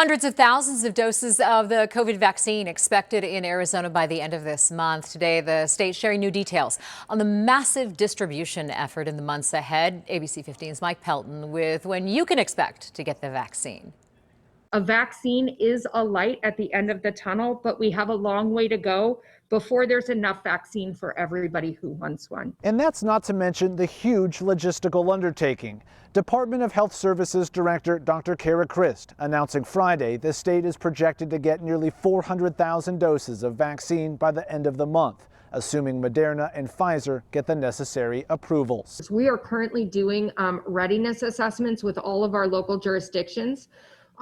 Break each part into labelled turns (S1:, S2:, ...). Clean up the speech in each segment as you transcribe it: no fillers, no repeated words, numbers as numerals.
S1: Hundreds of thousands of doses of the COVID vaccine expected in Arizona by the end of this month. Today, the state sharing new details on the massive distribution effort in the months ahead. ABC 15's Mike Pelton with when you can expect to get the vaccine.
S2: A vaccine is a light at the end of the tunnel, but we have a long way to go before there's enough vaccine for everybody who wants one.
S3: And that's not to mention the huge logistical undertaking. Department of Health Services Director Dr. Kara Christ announcing Friday the state is projected to get nearly 400,000 doses of vaccine by the end of the month, assuming Moderna and Pfizer get the necessary approvals.
S2: We are currently doing readiness assessments with all of our local jurisdictions.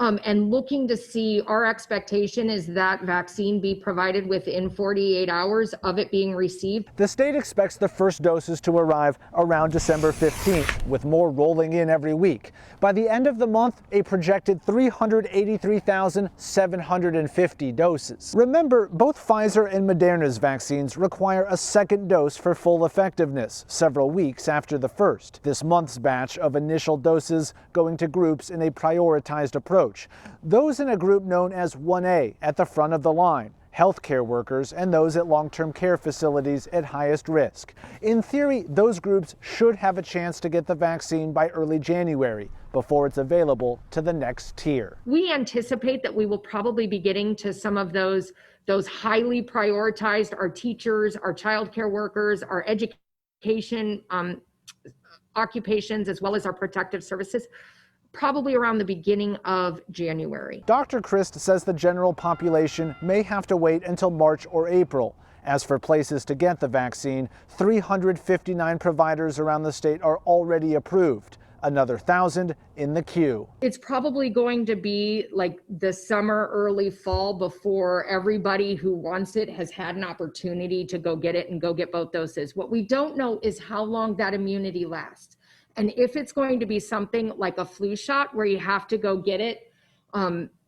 S2: And looking to see, our expectation is that vaccine be provided within 48 hours of it being received.
S3: The state expects the first doses to arrive around December 15th, with more rolling in every week. By the end of the month, a projected 383,750 doses. Remember, both Pfizer and Moderna's vaccines require a second dose for full effectiveness, several weeks after the first. This month's batch of initial doses going to groups in a prioritized approach. Those in a group known as 1A at the front of the line, healthcare workers and those at long-term care facilities at highest risk. In theory, those groups should have a chance to get the vaccine by early January before it's available to the next tier.
S2: We anticipate that we will probably be getting to some of those highly prioritized, our teachers, our childcare workers, our education occupations, as well as our protective services, probably around the beginning of January.
S3: Dr. Christ says the general population may have to wait until March or April. As for places to get the vaccine, 359 providers around the state are already approved. Another 1,000 in the queue.
S2: It's probably going to be like the summer, early fall before everybody who wants it has had an opportunity to go get it and go get both doses. What we don't know is how long that immunity lasts. And if it's going to be something like a flu shot where you have to go get it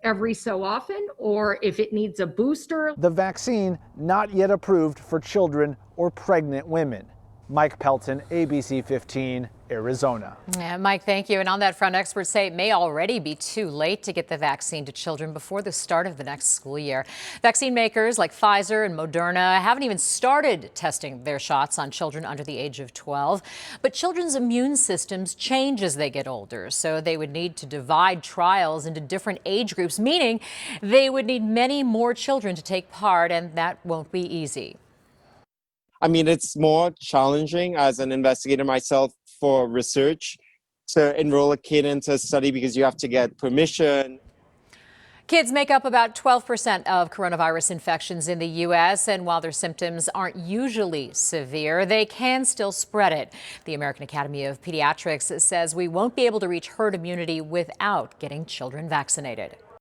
S2: every so often, or if it needs a booster.
S3: The vaccine not yet approved for children or pregnant women. Mike Pelton, ABC 15, Arizona.
S1: Yeah, Mike, thank you. And on that front, experts say it may already be too late to get the vaccine to children before the start of the next school year. Vaccine makers like Pfizer and Moderna haven't even started testing their shots on children under the age of 12. But children's immune systems change as they get older, so they would need to divide trials into different age groups, meaning they would need many more children to take part, and that won't be easy.
S4: I mean, it's more challenging as an investigator myself for research to enroll a kid into a study because you have to get permission.
S1: Kids make up about 12% of coronavirus infections in the U.S., and while their symptoms aren't usually severe, they can still spread it. The American Academy of Pediatrics says we won't be able to reach herd immunity without getting children vaccinated.